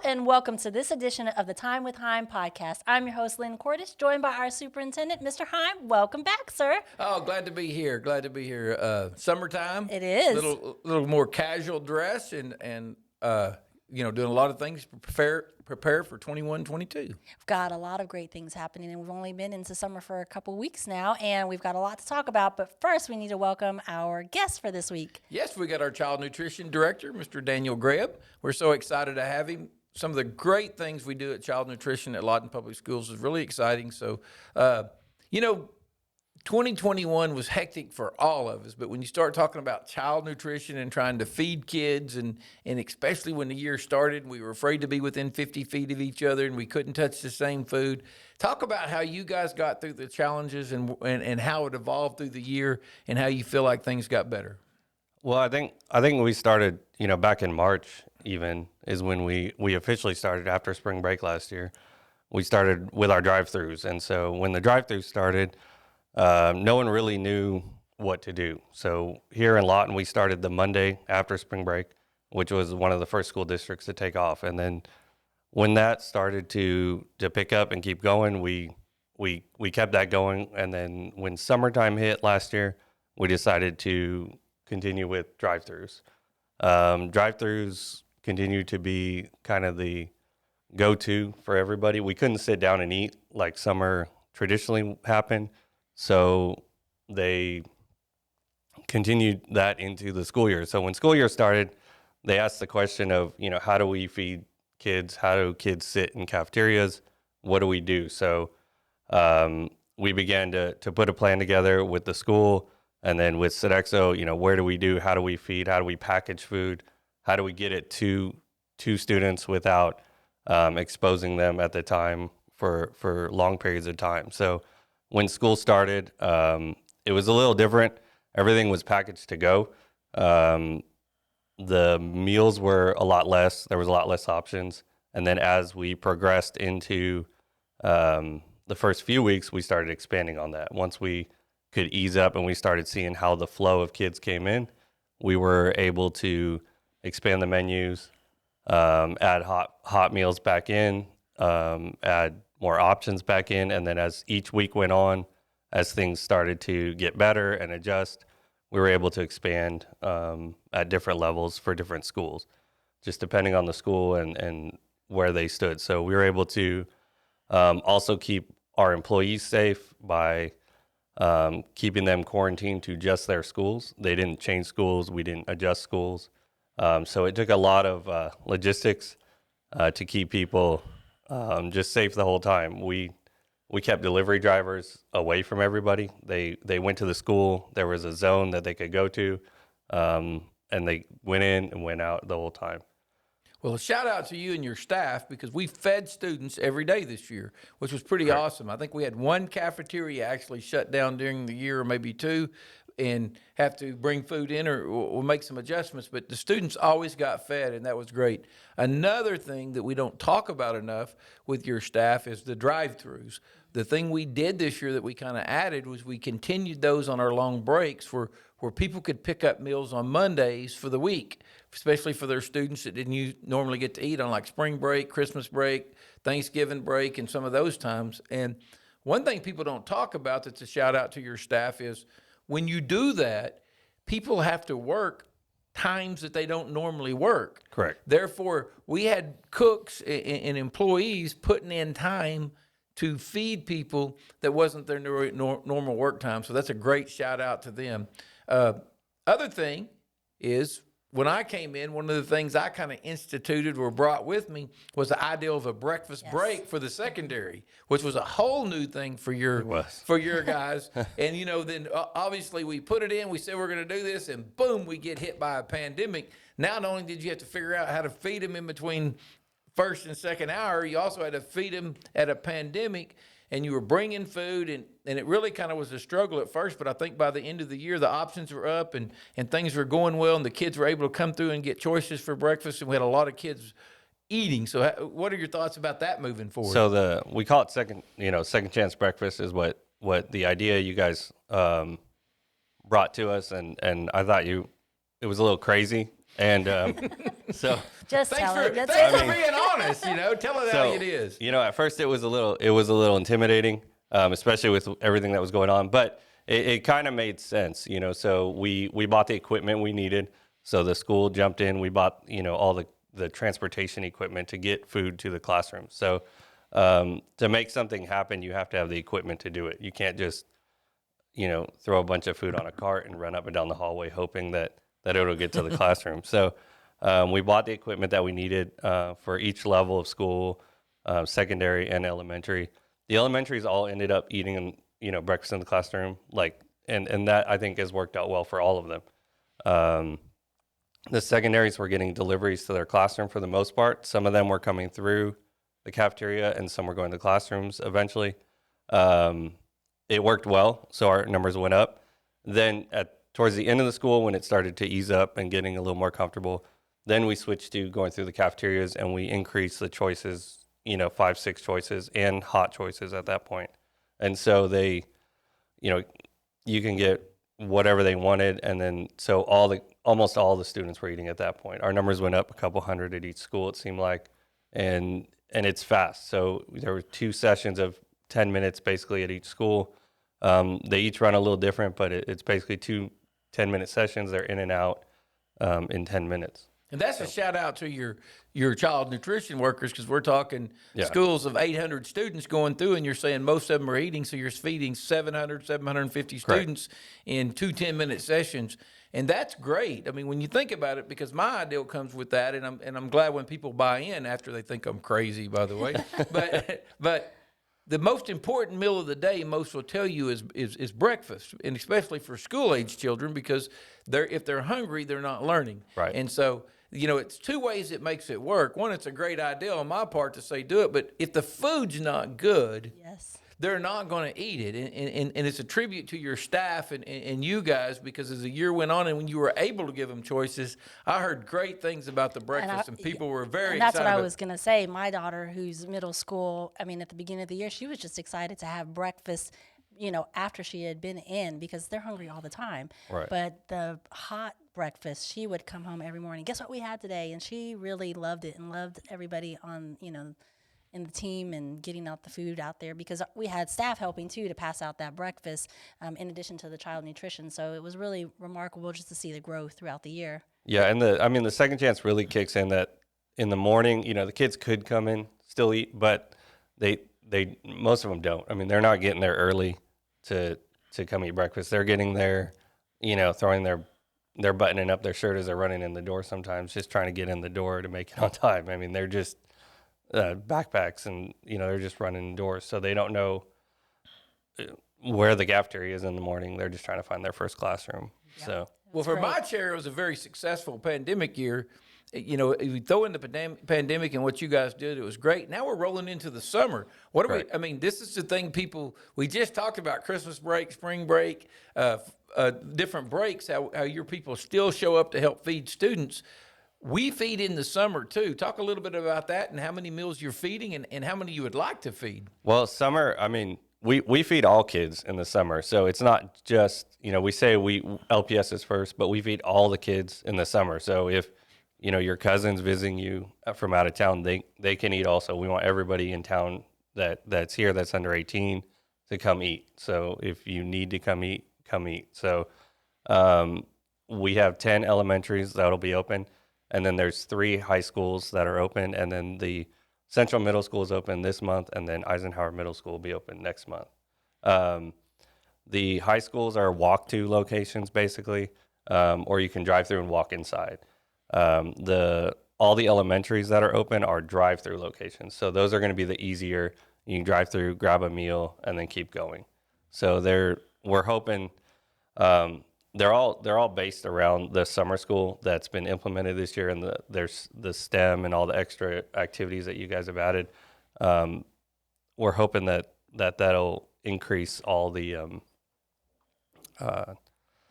and welcome to this edition of the Time with Hime podcast. I'm your host, Lynn Cordish, joined by our superintendent, Mr. Hime. Welcome back, sir. Oh, glad to be here. Summertime. It is. Little more casual dress and doing a lot of things to prepare for 21-22. We've got a lot of great things happening, and we've only been into summer for a couple weeks now, and we've got a lot to talk about. But first, we need to welcome our guest for this week. Yes, we got our Child Nutrition Director, Mr. Daniel Ghrayyeb. We're so excited to have him. Some of the great things we do at Child Nutrition at Lawton Public Schools is really exciting. So, 2021 was hectic for all of us, but when you start talking about child nutrition and trying to feed kids, and especially when the year started, we were afraid to be within 50 feet of each other and we couldn't touch the same food. Talk about how you guys got through the challenges and how it evolved through the year and how you feel like things got better. Well, I think we started, back in March even is when we officially started after spring break last year. We started with our drive-thrus. And so when the drive-thru started, no one really knew what to do. So here in Lawton, we started the Monday after spring break, which was one of the first school districts to take off. And then when that started to pick up and keep going, we kept that going. And then when summertime hit last year, we decided to continue with drive-thrus. Drive-thrus continue to be kind of the go-to for everybody. We couldn't sit down and eat like summer traditionally happened. So they continued that into the school year. So when school year started, they asked the question of, how do we feed kids? How do kids sit in cafeterias? What do we do? So we began to put a plan together with the school and then with Sodexo, where do we do? How do we feed? How do we package food? How do we get it to students without exposing them at the time for long periods of time? So when school started, it was a little different. Everything was packaged to go. The meals were a lot less. There was a lot less options. And then as we progressed into the first few weeks, we started expanding on that. Once we could ease up and we started seeing how the flow of kids came in, we were able to expand the menus, add hot meals back in, add more options back in. And then as each week went on, as things started to get better and adjust, we were able to expand at different levels for different schools, just depending on the school and where they stood. So we were able to also keep our employees safe by keeping them quarantined to just their schools. They didn't change schools. We didn't adjust schools. So it took a lot of logistics to keep people just safe the whole time. We kept delivery drivers away from everybody. They went to the school. There was a zone that they could go to, and they went in and went out the whole time. Well, a shout out to you and your staff, because we fed students every day this year, which was pretty Correct. awesome. I think we had one cafeteria actually shut down during the year, or maybe two, and have to bring food in or make some adjustments. But the students always got fed, and that was great. Another thing that we don't talk about enough with your staff is the drive-thrus. The thing we did this year that we kind of added was we continued those on our long breaks where people could pick up meals on Mondays for the week, especially for their students that didn't normally get to eat on like spring break, Christmas break, Thanksgiving break, and some of those times. And one thing people don't talk about that's a shout out to your staff is when you do that, people have to work times that they don't normally work. Correct. Therefore, we had cooks and employees putting in time to feed people that wasn't their normal work time. So that's a great shout out to them. Other thing is, when I came in, one of the things I kind of instituted or brought with me was the idea of a breakfast break for the secondary, which was a whole new thing for your guys. And, then obviously we put it in, we said we're going to do this, and boom, we get hit by a pandemic. Now, not only did you have to figure out how to feed them in between first and second hour, you also had to feed them at a pandemic, and you were bringing food, and it really kind of was a struggle at first, but I think by the end of the year, the options were up and things were going well, and the kids were able to come through and get choices for breakfast, and we had a lot of kids eating. So what are your thoughts about that moving forward? So we call it second chance breakfast is what the idea you guys brought to us, and I thought it was a little crazy And so Just Thanks tell it. That's thanks it. for being honest. Tell it how it is. At first it was a little intimidating, especially with everything that was going on, but it kind of made sense, so we bought the equipment we needed. So the school jumped in, we bought, all the transportation equipment to get food to the classroom. So to make something happen, you have to have the equipment to do it. You can't just, throw a bunch of food on a cart and run up and down the hallway hoping that it'll get to the classroom. So we bought the equipment that we needed for each level of school, secondary and elementary. The elementaries all ended up eating, breakfast in the classroom, and that I think has worked out well for all of them. The secondaries were getting deliveries to their classroom for the most part. Some of them were coming through the cafeteria, and some were going to classrooms eventually. It worked well, so our numbers went up. Then towards the end of the school, when it started to ease up and getting a little more comfortable, then we switched to going through the cafeterias, and we increased the choices, 5, 6 choices and hot choices at that point. And so they, you can get whatever they wanted. And then, so almost all the students were eating at that point. Our numbers went up a couple hundred at each school, it seemed like, and it's fast. So there were 2 sessions of 10 minutes basically at each school. They each run a little different, but it's basically 2 10-minute sessions. They're in and out in 10 minutes. And that's a shout out to your child nutrition workers, because we're talking schools of 800 students going through, and you're saying most of them are eating, so you're feeding 750 students in 2 10-minute sessions. And that's great. I mean, when you think about it, because my ideal comes with that, and I'm glad when people buy in after they think I'm crazy, by the way. but the most important meal of the day, most will tell you, is breakfast, and especially for school-age children, because if they're hungry, they're not learning. Right. And so, it's 2 ways it makes it work. One, it's a great idea on my part to say do it, but if the food's not good, Yes. they're not going to eat it. And it's a tribute to your staff and you guys, because as the year went on and when you were able to give them choices, I heard great things about the breakfast, and people were very And that's excited. what I was going to say. My daughter, who's middle school, at the beginning of the year, she was just excited to have breakfast, after she had been in, because they're hungry all the time. Right. But the hot breakfast, she would come home every morning. Guess what we had today? And she really loved it and loved everybody on, in the team and getting out the food out there, because we had staff helping too to pass out that breakfast in addition to the child nutrition. So it was really remarkable just to see the growth throughout the year. Yeah, and the second chance really kicks in that in the morning, the kids could come in, still eat, but they most of them don't. They're not getting there early to come eat breakfast. They're getting there, throwing they're buttoning up their shirt as they're running in the door sometimes, just trying to get in the door to make it on time. They're just backpacks, and they're just running indoors, so they don't know where the cafeteria is in the morning. They're just trying to find their first classroom. Yep. So well, for my chair, it was a very successful pandemic year. You throw in the pandemic and what you guys did, it was great. Now we're rolling into the summer. What do we? This is the thing we just talked about: Christmas break, spring break, different breaks. How your people still show up to help feed students. We feed in the summer too. Talk a little bit about that and how many meals you're feeding and how many you would like to feed. Well, summer, we feed all kids in the summer. So it's not just, we say LPS is first, but we feed all the kids in the summer. So if, your cousin's visiting you from out of town, they can eat also. We want everybody in town that's here that's under 18 to come eat. So if you need to come eat, come eat. So we have 10 elementaries that'll be open. And then there's 3 high schools that are open, and then the Central Middle School is open this month, and then Eisenhower Middle School will be open next month. The high schools are walk-to locations, basically, or you can drive through and walk inside. All the elementaries that are open are drive-through locations, so those are going to be the easier. You can drive through, grab a meal, and then keep going. So we're hoping. They're all based around the summer school that's been implemented this year, and there's the STEM and all the extra activities that you guys have added. We're hoping that'll increase all the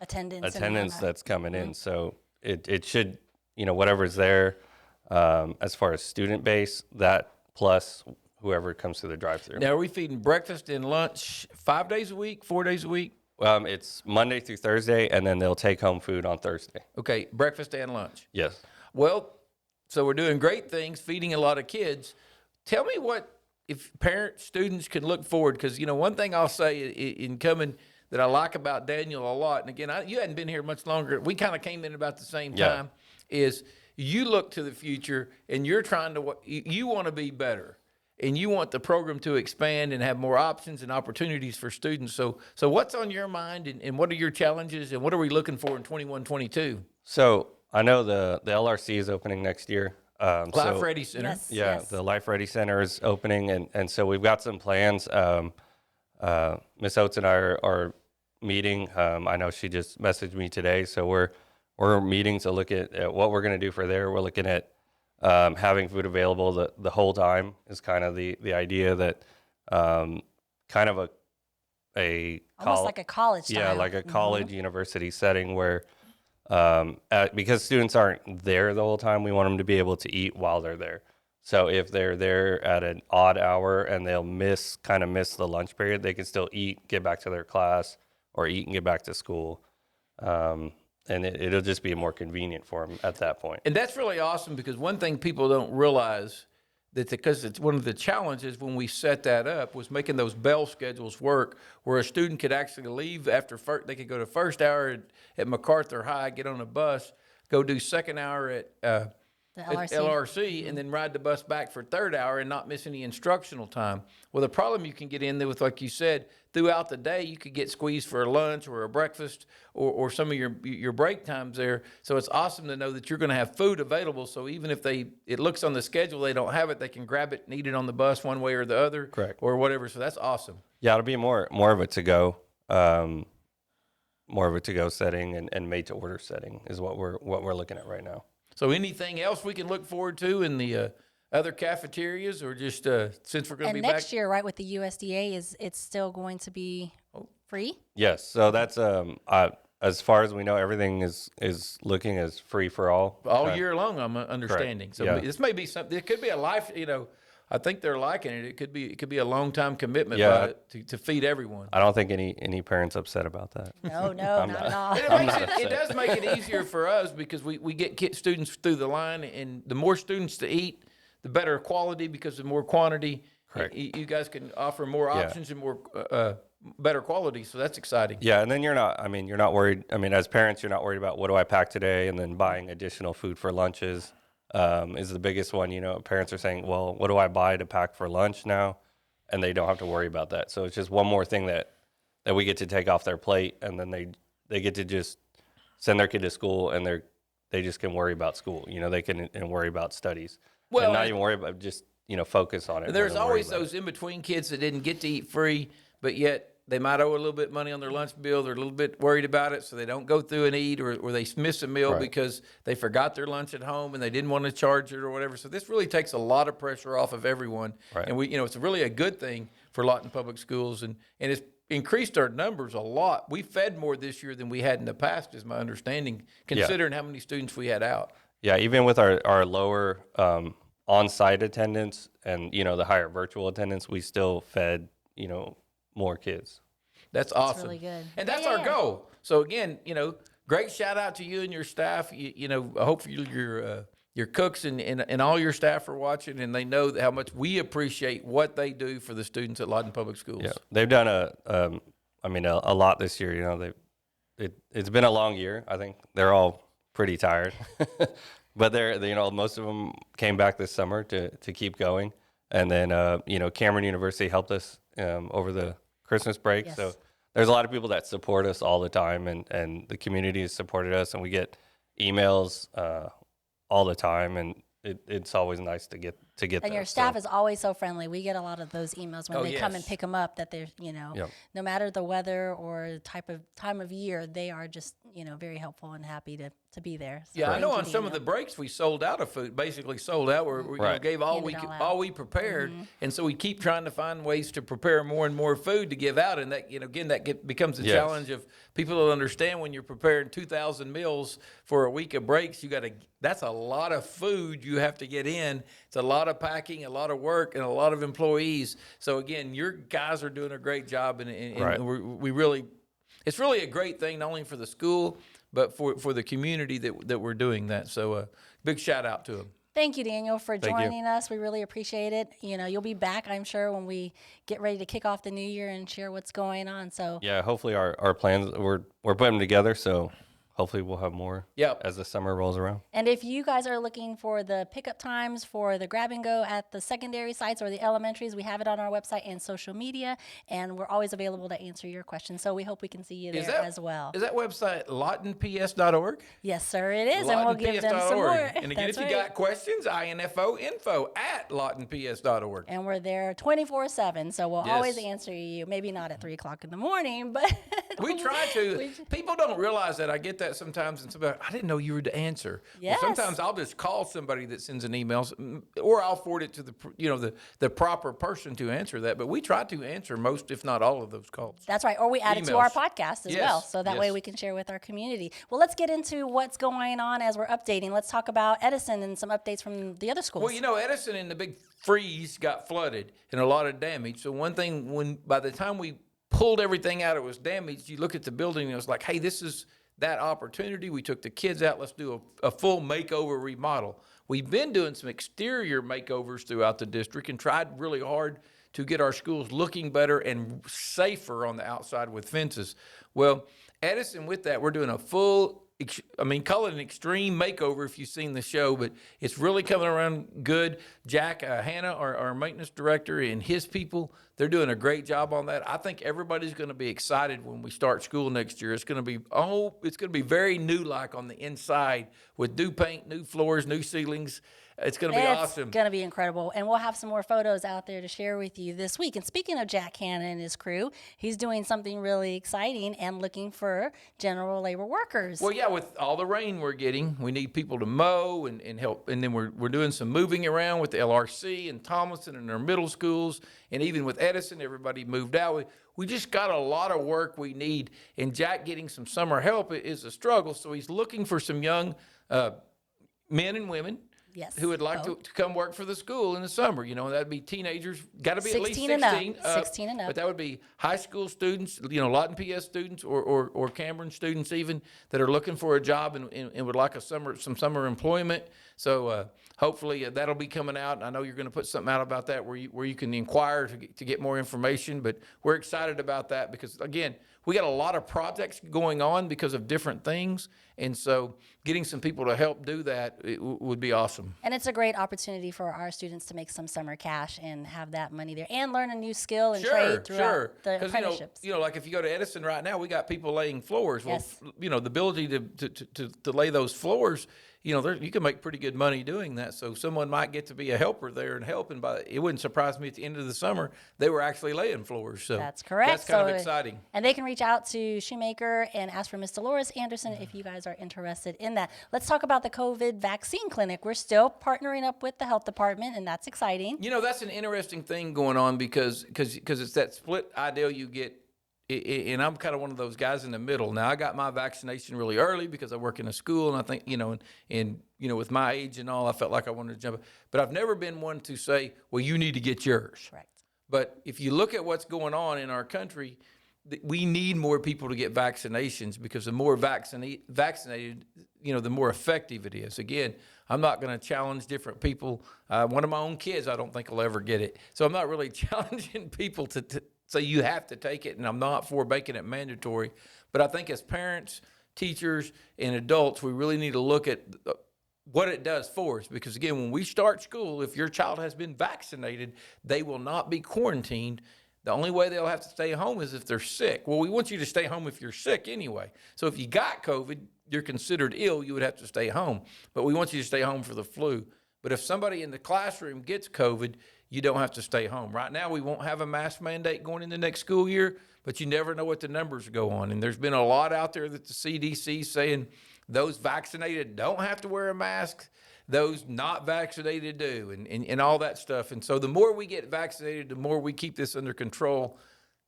attendance that's coming in. So it should, whatever's there as far as student base, that plus whoever comes through the drive-through. Now, are we feeding breakfast and lunch 5 days a week, 4 days a week? It's Monday through Thursday, and then they'll take home food on Thursday. Okay, breakfast and lunch. Yes. Well, so we're doing great things, feeding a lot of kids. Tell me what, if parents, students can look forward, because, one thing I'll say in coming that I like about Daniel a lot, and again, you hadn't been here much longer. We kind of came in about the same time, is you look to the future and you're trying to, you want to be better. And you want the program to expand and have more options and opportunities for students. So what's on your mind, and what are your challenges, and what are we looking for in 21-22? So I know the LRC is opening next year. Life Ready Center. Yes. Yeah, the Life Ready Center is opening, and so we've got some plans. Miss Oates and I are meeting. I know she just messaged me today, so we're meeting to look at what we're going to do for there. We're looking at having food available the whole time is kind of the idea that kind of a Almost like a college style. yeah, like a college university setting where because students aren't there the whole time, we want them to be able to eat while they're there. So if they're there at an odd hour and they'll miss the lunch period, they can still eat, get back to their class, or eat and get back to school. And it'll just be more convenient for them at that point. And that's really awesome, because one thing people don't realize, that because it's one of the challenges when we set that up, was making those bell schedules work, where a student could actually leave after they could go to first hour at MacArthur High, get on a bus, go do second hour at The LRC. LRC, and then ride the bus back for third hour and not miss any instructional time. Well, the problem you can get in there with, like you said, throughout the day, you could get squeezed for a lunch or a breakfast or some of your break times there. So it's awesome to know that you're going to have food available. So even if it looks on the schedule, they don't have it, they can grab it and eat it on the bus one way or the other. Correct. Or whatever. So that's awesome. Yeah, it'll be more of a to-go, setting and made-to-order setting is what we're looking at right now. So anything else we can look forward to in the other cafeterias, or just since we're going to be And back? next year, right, with the USDA, it's still going to be free? Yes, so that's as far as we know, everything is looking as free for all. All year long, I'm understanding. Correct. So Yeah. this may be something. It could be a life. I think they're liking it. It could be a long time commitment Yeah. to feed everyone. I don't think any parents upset about that. No, not at all. And it does make it easier for us, because we get students through the line, and the more students to eat, the better quality, because the more quantity. Correct. You guys can offer more Yeah. options and more better quality. So that's exciting. Yeah, and then you're not worried. I mean, as parents, you're not worried about what do I pack today, and then buying additional food for lunches is the biggest one. Parents are saying, well, what do I buy to pack for lunch now? And they don't have to worry about that. So it's just one more thing that we get to take off their plate, and then they get to just send their kid to school, and they just can worry about school. They can and worry about studies. Well, and not even worry about, just focus on it. There's more than worry always about those in between kids that didn't get to eat free, but yet they might owe a little bit of money on their lunch bill. They're a little bit worried about it, so they don't go through and eat, or they miss a meal Right. because they forgot their lunch at home and they didn't want to charge it or whatever. So this really takes a lot of pressure off of everyone. Right. And it's really a good thing for Lawton Public Schools, and it's increased our numbers a lot. We fed more this year than we had in the past, is my understanding, considering how many students we had out. Yeah, even with our lower on-site attendance and the higher virtual attendance, we still fed more kids. That's awesome. really good. And that's Yeah, our yeah. goal. So again, great shout out to you and your staff. I hope your cooks and all your staff are watching, and they know how much we appreciate what they do for the students at Lawton Public Schools. Yeah, they've done a lot this year. It's been a long year. I think they're all pretty tired, but most of them came back this summer to keep going. And then Cameron University helped us over the Christmas break. Yes. So there's a lot of people that support us all the time, and the community has supported us, and we get emails all the time, and it's always nice to get And your staff is always so friendly. We get a lot of those emails when Oh, they come and yes. pick them up, that they're, Yep. no matter the weather or time of year, they are just, very helpful and happy to be there. So Yeah, I thank know you, on some of the Daniel. breaks we sold out of food, basically sold out. We Right. gave all Handed we all could, out. all we prepared, and so we keep trying to find ways to prepare more and more food to give out. And that again becomes a Yes. challenge of people to understand when you're preparing 2,000 meals for a week of breaks. That's a lot of food you have to get in. It's a lot of packing, a lot of work, and a lot of employees. So again, your guys are doing a great job, and Right. we really. it's really a great thing, not only for the school, but for the community that we're doing that. So big shout out to them. Thank you, Daniel, for you. joining us. We really appreciate it. You know, you'll be back, I'm sure, when we get ready to kick off the new year and share what's going on. So Yeah, hopefully our plans, we're putting them together, so hopefully we'll have more Yep. as the summer rolls around. And if you guys are looking for the pickup times for the grab and go at the secondary sites or the elementaries, we have it on our website and social media, and we're always available to answer your questions. So we hope we can see you there as well. Is that website lawtonps.org? Yes, sir, it is, and we'll give them some more. And again, if you got questions, info@lawtonps.org. And we're there 24/7, so we'll Yes. always answer you. Maybe not at 3 o'clock in the morning, but We try to. People don't realize that. I get that sometimes, and somebody, I didn't know you were to answer. Yes. Well, sometimes I'll just call somebody that sends an email, or I'll forward it to the proper person to answer that. But we try to answer most, if not all, of those calls. That's right. Or we add it to our Emails. podcast as Yes, well. So that way yes. we can share with our community. Well, let's get into what's going on as we're updating. Let's talk about Edison and some updates from the other schools. Well, you know, Edison in the big freeze got flooded and a lot of damage. So one thing, by the time we pulled everything out, it was damaged. You look at the building and it was like, hey, this is that opportunity. We took the kids out. Let's do a full makeover remodel. We've been doing some exterior makeovers throughout the district and tried really hard to get our schools looking better and safer on the outside with fences. Well, Edison, with that, we're doing a full, call it an extreme makeover if you've seen the show, but it's really coming around good. Jack, Hannah, our maintenance director, and his people, they're doing a great job on that. I think everybody's going to be excited when we start school next year. It's going to be very new-like on the inside with new paint, new floors, new ceilings. It's going to be awesome. It's going to be incredible. And we'll have some more photos out there to share with you this week. And speaking of Jack Hanna and his crew, he's doing something really exciting and looking for general labor workers. Well, yeah, with all the rain we're getting, we need people to mow and help. And then we're doing some moving around with the LRC and Thomaston and our middle schools. And even with Edison, everybody moved out. We just got a lot of work we need. And Jack getting some summer help is a struggle. So he's looking for some young men and women. Yes. Who would like to come work for the school in the summer. You know, that'd be teenagers, got to be at least 16 16. and up. 16 and up. But that would be high school students, Lawton PS students or Cameron students even that are looking for a job and would like some summer employment. So hopefully that'll be coming out. I know you're going to put something out about that where you can inquire to get more information. But we're excited about that because, again, we got a lot of projects going on because of different things. And so getting some people to help do that would be awesome. And it's a great opportunity for our students to make some summer cash and have that money there and learn a new skill and trade throughout the apprenticeships. You know, like if you go to Edison right now, we got people laying floors. Yes. Well, you know, the ability to lay those floors, you know, you can make pretty good money doing that. So someone might get to be a helper there and help. And it wouldn't surprise me at the end of the summer, they were actually laying floors. So that's correct. That's kind of exciting. And they can reach out to Shoemaker and ask for Miss Dolores Anderson if you guys are interested in that. Let's talk about the COVID vaccine clinic. We're still partnering up with the health department, and that's exciting. You know, that's an interesting thing going on because it's that split ideal you get. And I'm kind of one of those guys in the middle. Now, I got my vaccination really early because I work in a school, and I think, and with my age and all, I felt like I wanted to jump. But I've never been one to say, well, you need to get yours. Correct. But if you look at what's going on in our country, we need more people to get vaccinations because the more vaccinated, the more effective it is. Again, I'm not going to challenge different people. One of my own kids, I don't think will ever get it. So I'm not really challenging people to say you have to take it, and I'm not for making it mandatory. But I think as parents, teachers, and adults, we really need to look at what it does for us. Because, again, when we start school, if your child has been vaccinated, they will not be quarantined. The only way they'll have to stay home is if they're sick. Well, we want you to stay home if you're sick anyway. So if you got COVID, you're considered ill, you would have to stay home. But we want you to stay home for the flu. But if somebody in the classroom gets COVID, you don't have to stay home. Right now, we won't have a mask mandate going into next school year, but you never know what the numbers go on. And there's been a lot out there that the CDC is saying those vaccinated don't have to wear a mask, those not vaccinated do, and all that stuff. And so the more we get vaccinated, the more we keep this under control.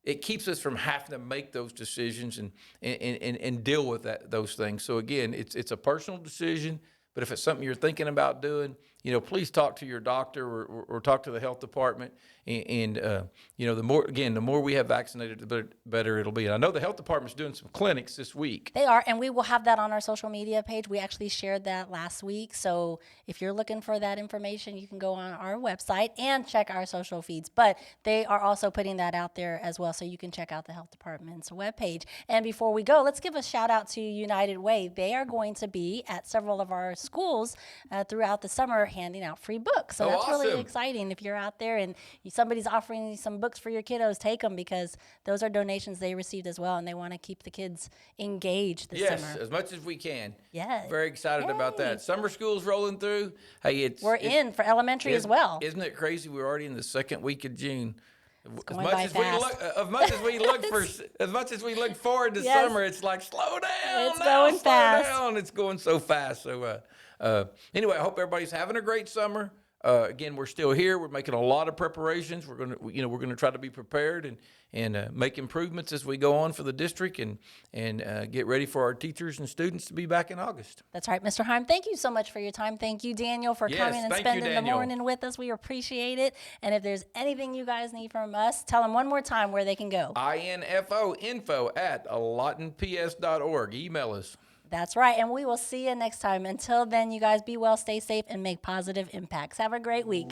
It keeps us from having to make those decisions and deal with those things. So again, it's a personal decision. But if it's something you're thinking about doing, please talk to your doctor or talk to the health department. And the more we have vaccinated, the better it'll be. And I know the health department's doing some clinics this week. They are, and we will have that on our social media page. We actually shared that last week. So if you're looking for that information, you can go on our website and check our social feeds. But they are also putting that out there as well, so you can check out the health department's webpage. And before we go, let's give a shout out to United Way. They are going to be at several of our schools throughout the summer handing out free books. So that's awesome. really exciting. If you're out there and somebody's offering you some books for your kiddos, take them, because those are donations they received as well, and they want to keep the kids engaged this Yes, summer. as much as we can. Yes. Very excited about that. Summer school's rolling through. Hey, We're in for elementary as well. Isn't it crazy? We're already in the second week of June. Going by fast. As much as we look forward to Yes. summer, it's like slow down. It's now, going slow fast. down. It's going so fast. So anyway, I hope everybody's having a great summer. Again, we're still here. We're making a lot of preparations. We're gonna try to be prepared and make improvements as we go on for the district and get ready for our teachers and students to be back in August. That's right, Mr. Hime. Thank you so much for your time. Thank you, Daniel, for Yes, coming and thank you, spending the Daniel. morning with us. We appreciate it. And if there's anything you guys need from us, tell them one more time where they can go. info@lawtonps.org. Email us. That's right. And we will see you next time. Until then, you guys be well, stay safe, and make positive impacts. Have a great week.